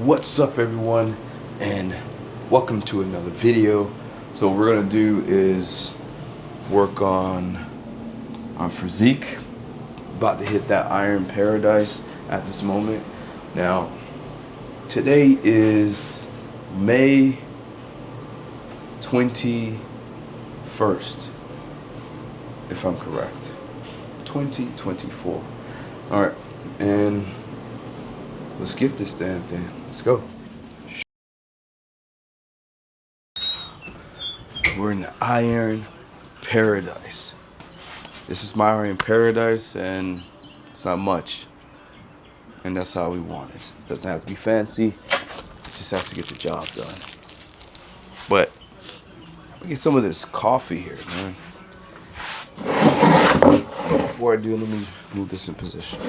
What's up, everyone, and welcome to another video. So what we're gonna do is work on our physique. About to hit that iron paradise at this moment. Now today is May 21st, if I'm correct, 2024. All right, and let's get this damn thing. Let's go. We're in the iron paradise. This is my iron paradise, and it's not much. And that's how we want it. Doesn't have to be fancy. It just has to get the job done. But let me get some of this coffee here, man. Before I do, let me move this in position.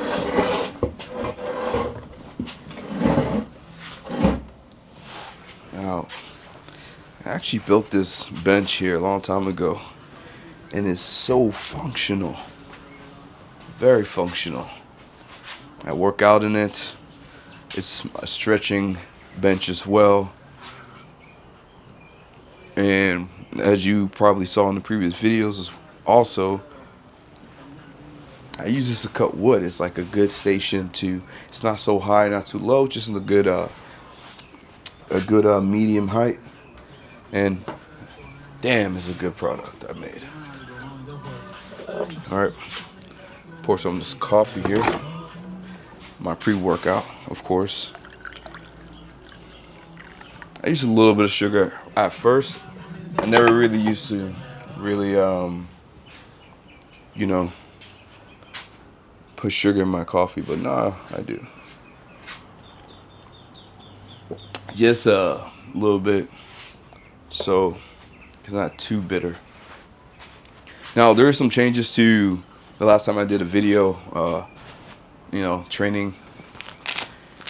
Now, I actually built this bench here a long time ago, and it's so functional. Very functional. I work out in it. It's a stretching bench as well. And as you probably saw in the previous videos also, I use this to cut wood. It's like a good station to, it's not so high, not too low, just in a good medium height. And damn, it's a good product I made. All right, pour some of this coffee here. My pre-workout, of course. I used a little bit of sugar at first. I never really used to put sugar in my coffee, but now I do. Just a little bit, so it's not too bitter. Now there are some changes to the last time I did a video, training.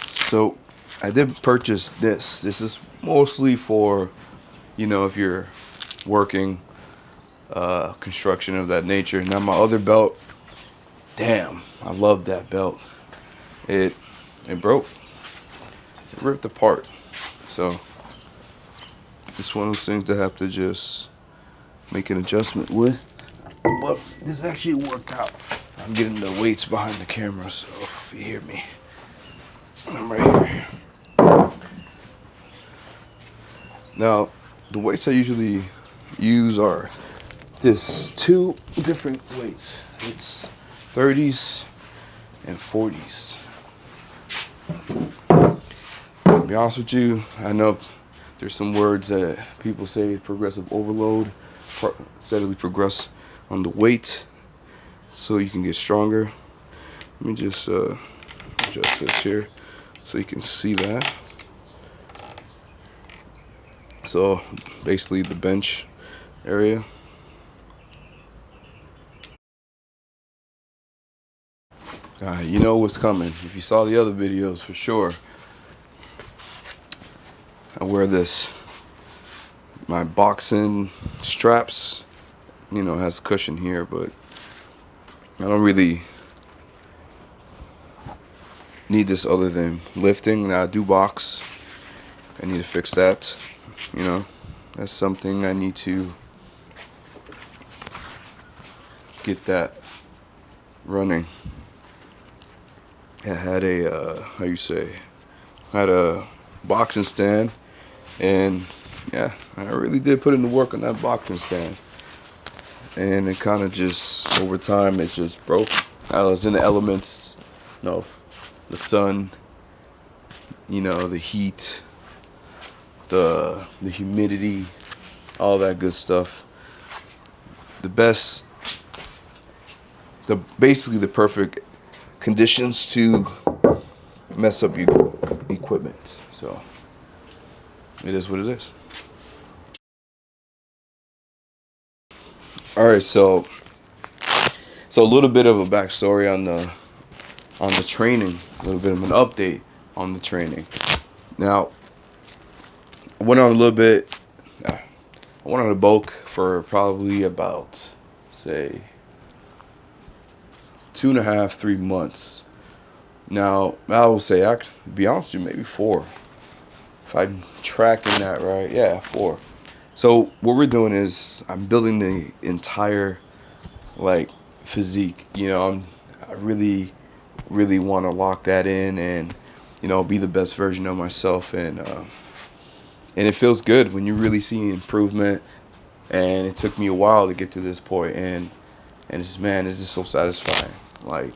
So I did purchase this. This is mostly for, if you're working construction of that nature. Now my other belt, damn, I love that belt. It broke. It ripped apart. So it's one of those things that I have to just make an adjustment with. But this actually worked out. I'm getting the weights behind the camera, so if you hear me, I'm right here. Now, the weights I usually use are just two different weights. It's 30s and 40s. To be honest with you, I know there's some words that people say progressive overload, steadily progress on the weight so you can get stronger. Let me just adjust this here so you can see that. So basically the bench area. You know what's coming. If you saw the other videos, for sure, I wear this. My boxing straps, has cushion here, but I don't really need this other than lifting. Now I do box. I need to fix that. That's something I need to get that running. I had a had a boxing stand, and yeah, I really did put in the work on that boxing stand, and it kind of just over time it just broke. I was in the elements, the sun, the heat, the humidity, all that good stuff. Basically the perfect conditions to mess up your equipment. So it is what it is. All right, so a little bit of a backstory on the training, a little bit of an update on the training. Now, I went on a bulk for probably about, say, 2.5, 3 months. Now, I will say, to be honest with you, maybe 4. If I'm tracking that right, yeah, 4. So what we're doing is I'm building the entire like physique. I really want to lock that in and be the best version of myself, and it feels good when you really see improvement. And it took me a while to get to this point, and it's, man, it's just so satisfying. Like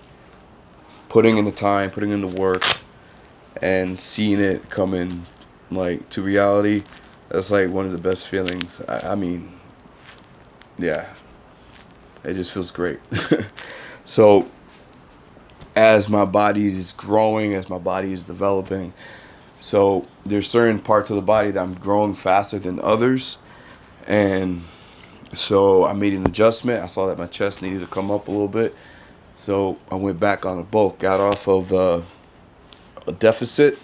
putting in the time, putting in the work, and seeing it come in like to reality. That's like one of the best feelings. I mean, yeah, it just feels great. So as my body is growing, as my body is developing, so there's certain parts of the body that I'm growing faster than others, and so I made an adjustment. I saw that my chest needed to come up a little bit, so I went back on the bulk. Got off of a deficit.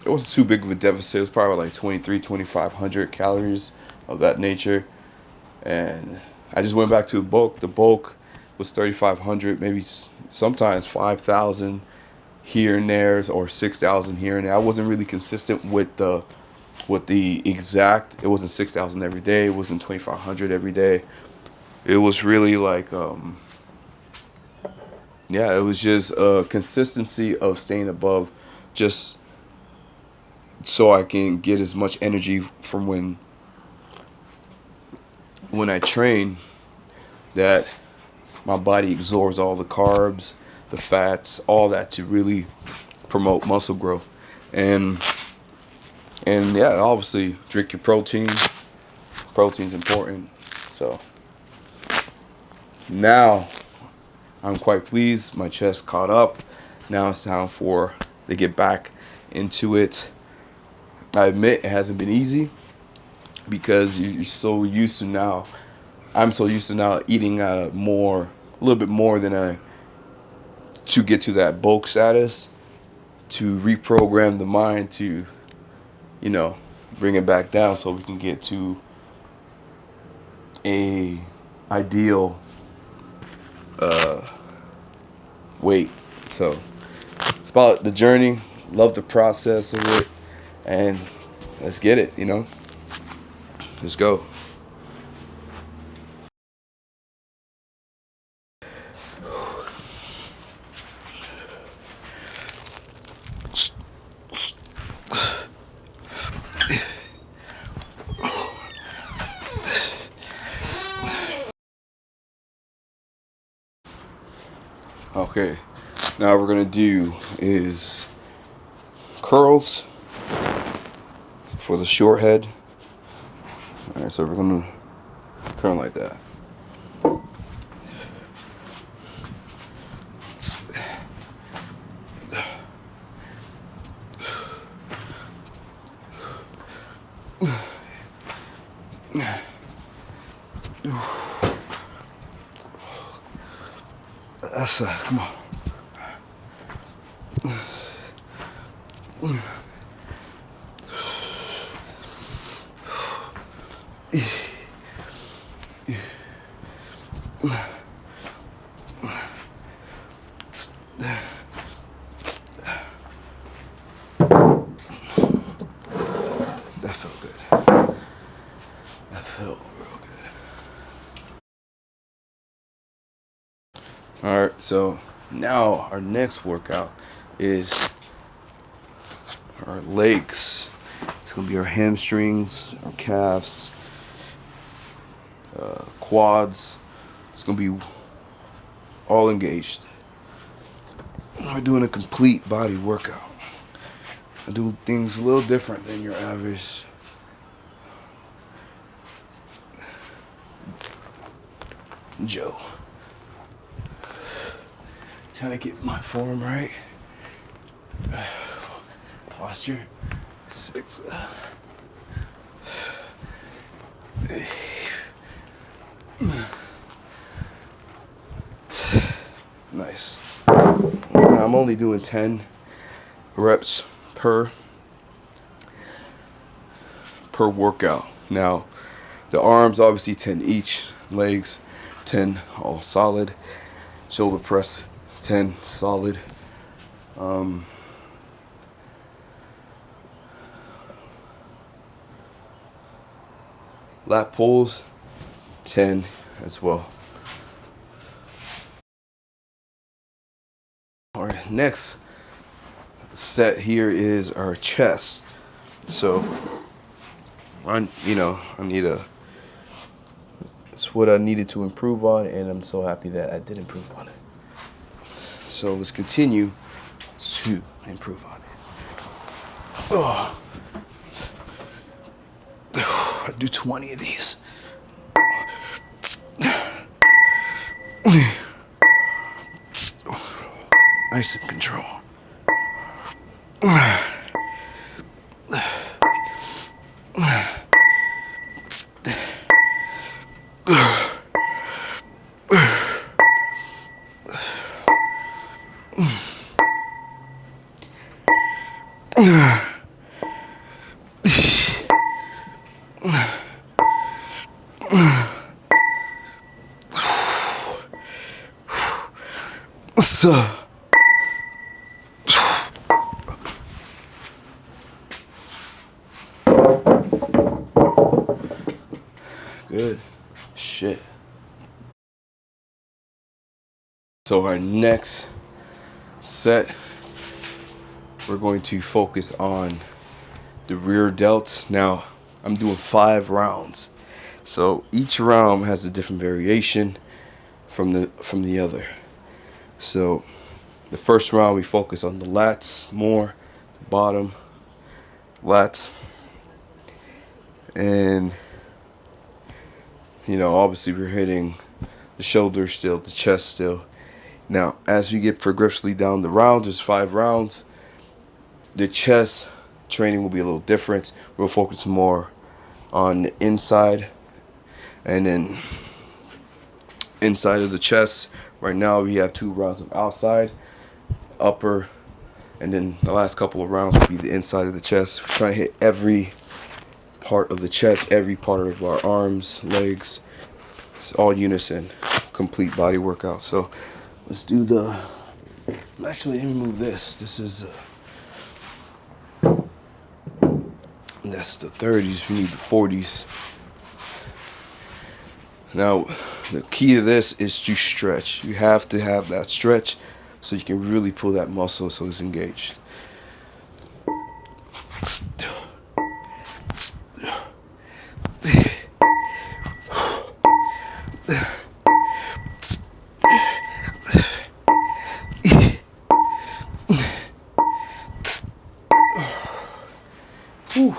It wasn't too big of a deficit. It was probably like 2,500 calories of that nature, and I just went back to the bulk. The bulk was 3,500, maybe sometimes 5,000 here and there, or 6,000 here and there. I wasn't really consistent with the exact. It wasn't 6,000 every day. It wasn't 2,500 every day. It was really like yeah, it was just a consistency of staying above, just so I can get as much energy from when I train, that my body absorbs all the carbs, the fats, all that, to really promote muscle growth. And yeah, obviously drink your protein. Protein's important. So now I'm quite pleased. My chest caught up. Now it's time to get back into it. I admit it hasn't been easy, because you're so used to now. I'm so used to now eating a little bit more than to get to that bulk status, to reprogram the mind to, bring it back down so we can get to a ideal weight. So it's about the journey. Love the process of it, and let's get it. Let's go. Okay, now what we're gonna do is curls for the short head. All right, so we're gonna turn like that. That's come on. That felt good. That felt real good. All right, so now our next workout is our legs. It's gonna be our hamstrings, our calves, quads. It's gonna be all engaged. We're doing a complete body workout. I do things a little different than your average Joe. Trying to get my form right. Posture. 6. Nice. Now I'm only doing 10 reps per workout. Now the arms obviously 10 each, legs 10 all solid, shoulder press 10 solid. lat pulls, 10 as well. Our next set here is our chest. So it's what I needed to improve on, and I'm so happy that I did improve on it. So let's continue to improve on it. Oh. I do 20 of these. Nice and control. So good shit. So our next set, we're going to focus on the rear delts. Now I'm doing 5 rounds, so each round has a different variation from the other. So the first round we focus on the lats more, bottom lats, and obviously we're hitting the shoulder still, the chest still. Now as we get progressively down the round, there's 5 rounds, the chest training will be a little different. We'll focus more on the inside, and then inside of the chest. Right now we have 2 rounds of outside, upper, and then the last couple of rounds will be the inside of the chest. We're trying to hit every part of the chest, every part of our arms, legs. It's all unison, complete body workout. So let's do the, actually let me move this. This is that's the 30s, we need the 40s. Now, the key to this is to stretch. You have to have that stretch so you can really pull that muscle so it's engaged. Whew.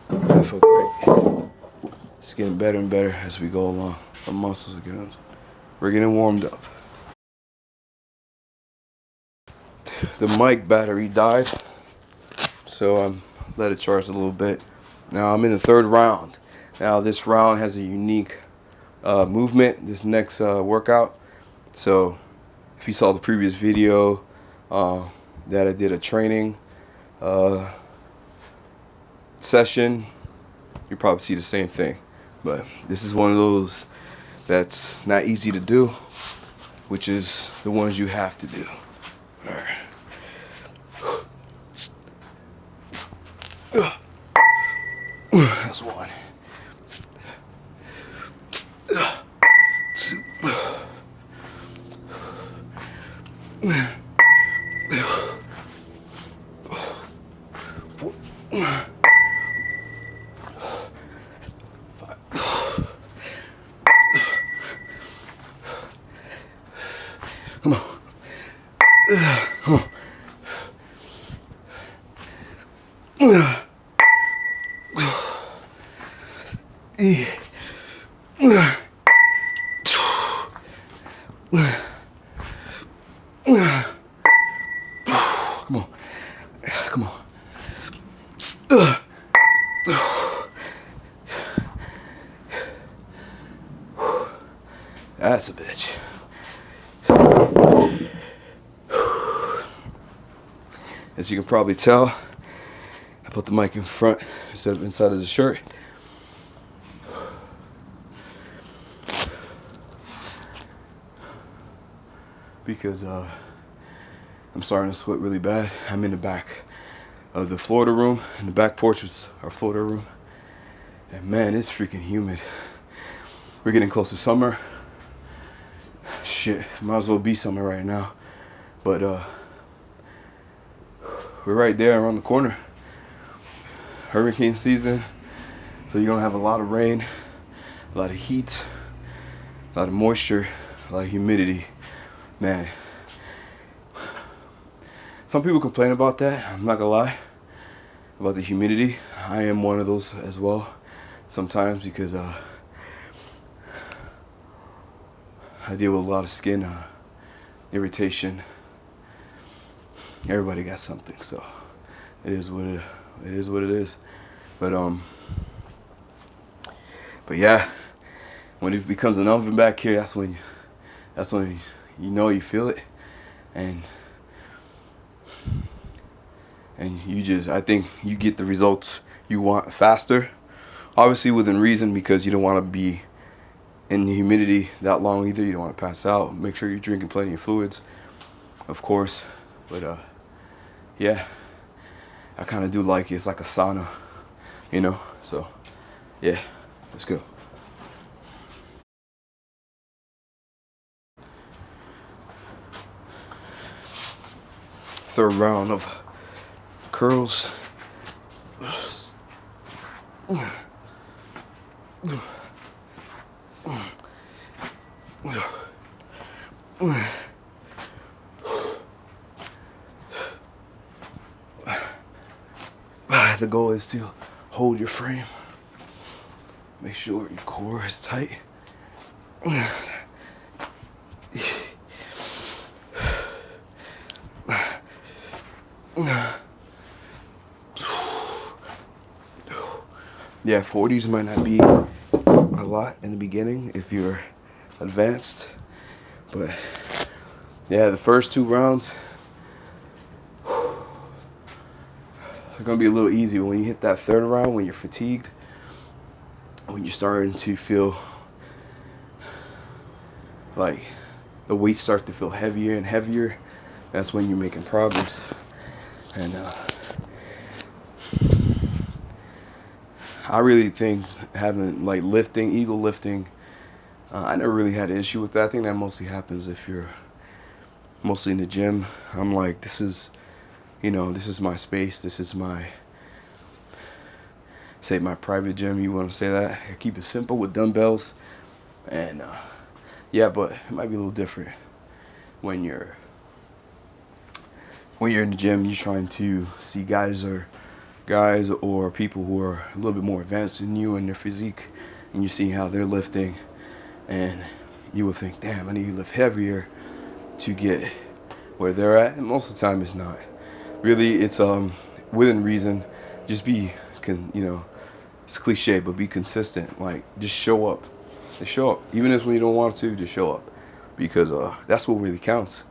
That felt great. It's getting better and better as we go along. Our muscles are we're getting warmed up. The mic battery died, so I let it charge a little bit. Now I'm in the 3rd round. Now this round has a unique movement, this next workout. So if you saw the previous video that I did a training session, you probably see the same thing. But this is one of those that's not easy to do, which is the ones you have to do. All right. That's 1. 2. 4. 5. Come on. Come on. Come on. Come on. That's a bitch. As you can probably tell, I put the mic in front instead of inside of the shirt. Because I'm starting to sweat really bad. I'm in the back of the Florida room, in the back porch was our Florida room, And man, it's freaking humid. We're getting close to summer. Shit, might as well be summer right now. But we're right there around the corner. Hurricane season. So you're gonna have a lot of rain, a lot of heat, a lot of moisture, a lot of humidity. Man, some people complain about that. I'm not gonna lie about the humidity. I am one of those as well sometimes because I deal with a lot of skin irritation. Everybody got something, so it is what it is. But yeah, when it becomes an oven back here, that's when you know you feel it, and I think you get the results you want faster. Obviously within reason, because you don't want to be in the humidity that long either. You don't want to pass out. Make sure you're drinking plenty of fluids, of course. But yeah, I kind of do like it. It's like a sauna, you know. So yeah, let's go. Third round of curls. The goal is to hold your frame. Make sure your core is tight. Yeah, 40s might not be a lot in the beginning if you're advanced, but yeah, the first 2 rounds are gonna be a little easy. But when you hit that 3rd round, when you're fatigued, when you're starting to feel like the weights start to feel heavier and heavier, that's when you're making progress. And I really think having like lifting, eagle lifting, I never really had an issue with that. I think that mostly happens if you're mostly in the gym. I'm like, this is my space. This is my private gym. You want to say that? I keep it simple with dumbbells, and yeah, but it might be a little different when you're in the gym. You're trying to see guys or people who are a little bit more advanced than you in their physique, and you see how they're lifting, and you would think, damn, I need to lift heavier to get where they're at. And most of the time it's not. Really, it's within reason. Just be it's cliche, but be consistent. Like, just show up. Just show up. Even if when you don't want to, just show up. Because that's what really counts.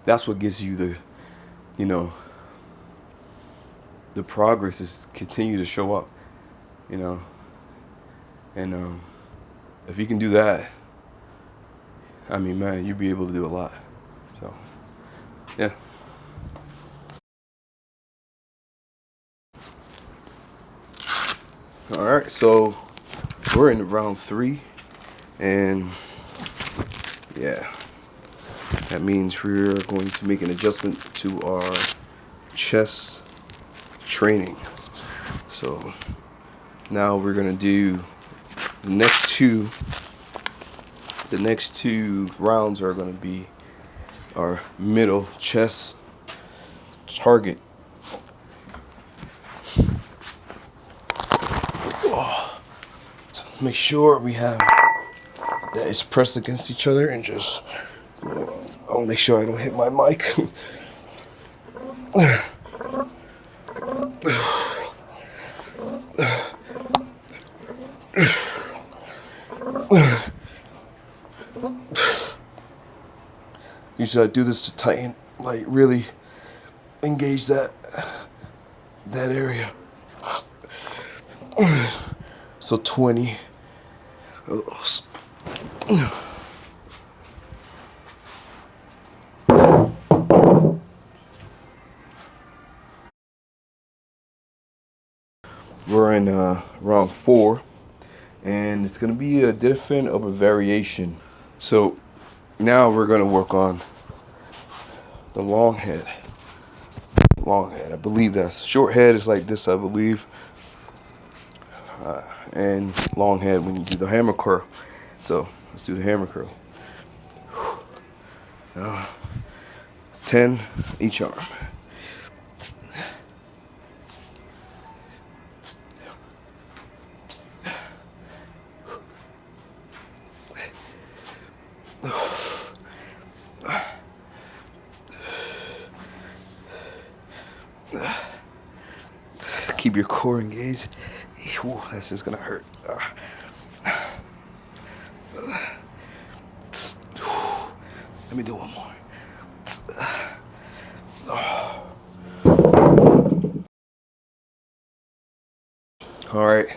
That's what gives you the the progress, is continue to show up, and if you can do that, I mean, man, you'll be able to do a lot. So yeah. All right, so we're in round 3, and yeah, that means we're going to make an adjustment to our chest training. So now we're gonna do the next two rounds are gonna be our middle chest target. So make sure we have that it's pressed against each other, and just I'll make sure I don't hit my mic. Usually I do this to tighten, like really engage that area. So 20 of those. We're in round 4. and it's gonna be a different of a variation. So now we're gonna work on the long head. Long head, I believe that's short head is like this, I believe, and long head when you do the hammer curl. So let's do the hammer curl. 10 each arm. Keep your core engaged. Ooh, this is gonna hurt. Let me do one more. All right,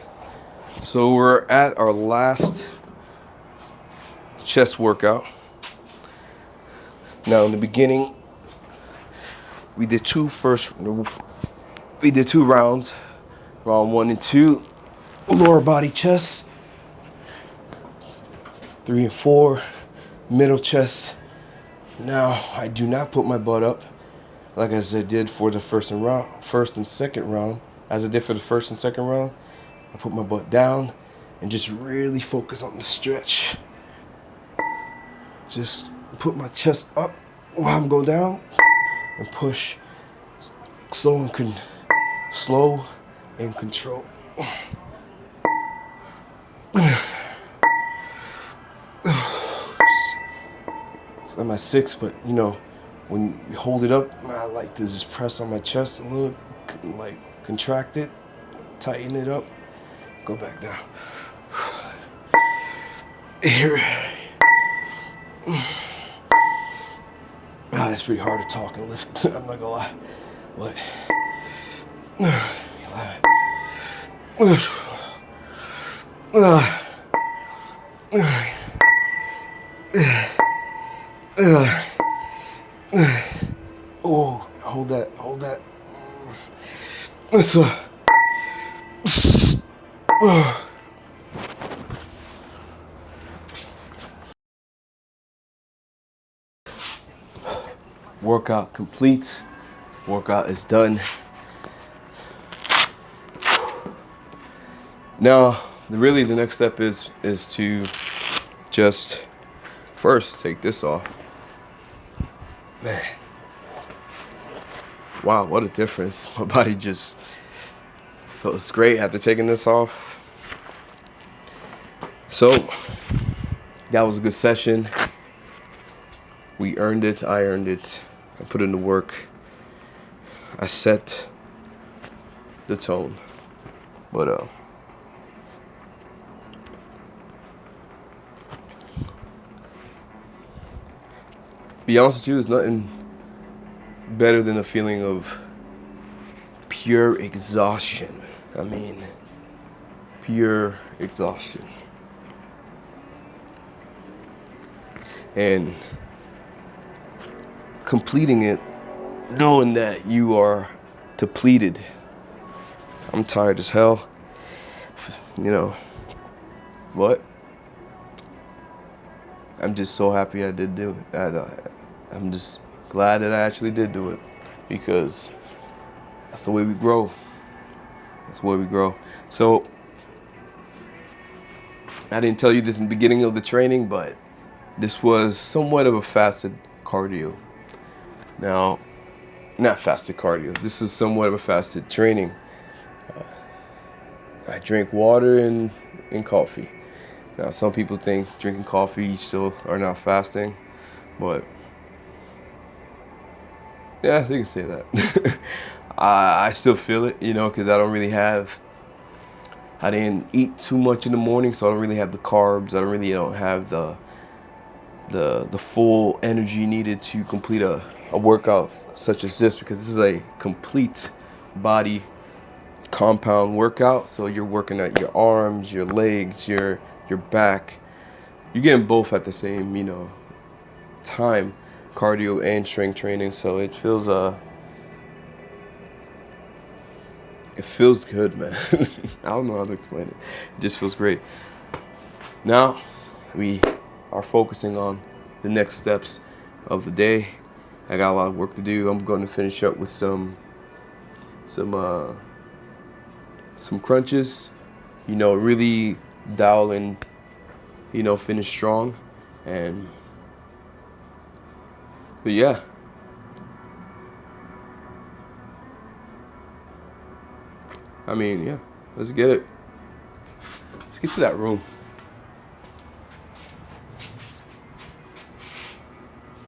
so we're at our last chest workout. Now in the beginning, we did two rounds. Round 1 and 2, lower body chest. 3 and 4, middle chest. Now I do not put my butt up like as I did for the first and second round. As I did for the first and second round, I put my butt down and just really focus on the stretch. Just put my chest up while I'm going down and push slow and control. So I'm at 6, but you know, when you hold it up, I like to just press on my chest a little, like contract it, tighten it up, go back down. Here. It's pretty hard to talk and lift, I'm not gonna lie. But oh, hold that. So workout complete. Workout is done. Now, really the next step is to just first take this off. Man. Wow, what a difference. My body just feels great after taking this off. So, that was a good session. We earned it, I earned it. I put in the work. I set the tone. But be honest with you, there's nothing better than a feeling of pure exhaustion. I mean, pure exhaustion. And completing it, knowing that you are depleted. I'm tired as hell, you know, but I'm just so happy I did do it. I'm just glad that I actually did do it, because that's the way we grow. That's the way we grow. So, I didn't tell you this in the beginning of the training, but this was somewhat of a fasted cardio. Now, not fasted cardio. This is somewhat of a fasted training. I drink water and coffee. Now, some people think drinking coffee you still are not fasting, but yeah, they can say that. I still feel it, you know, because I didn't eat too much in the morning, so I don't really have the carbs. I don't have the full energy needed to complete a workout such as this, because this is a complete body compound workout. So you're working at your arms, your legs, your back. You're getting both at the same, you know, time, cardio and strength training. So it feels good, man. I don't know how to explain it. It just feels great. Now we are focusing on the next steps of the day. I got a lot of work to do. I'm going to finish up with some crunches. Really dial in. Finish strong, and but yeah. I mean, yeah. Let's get it. Let's get to that room.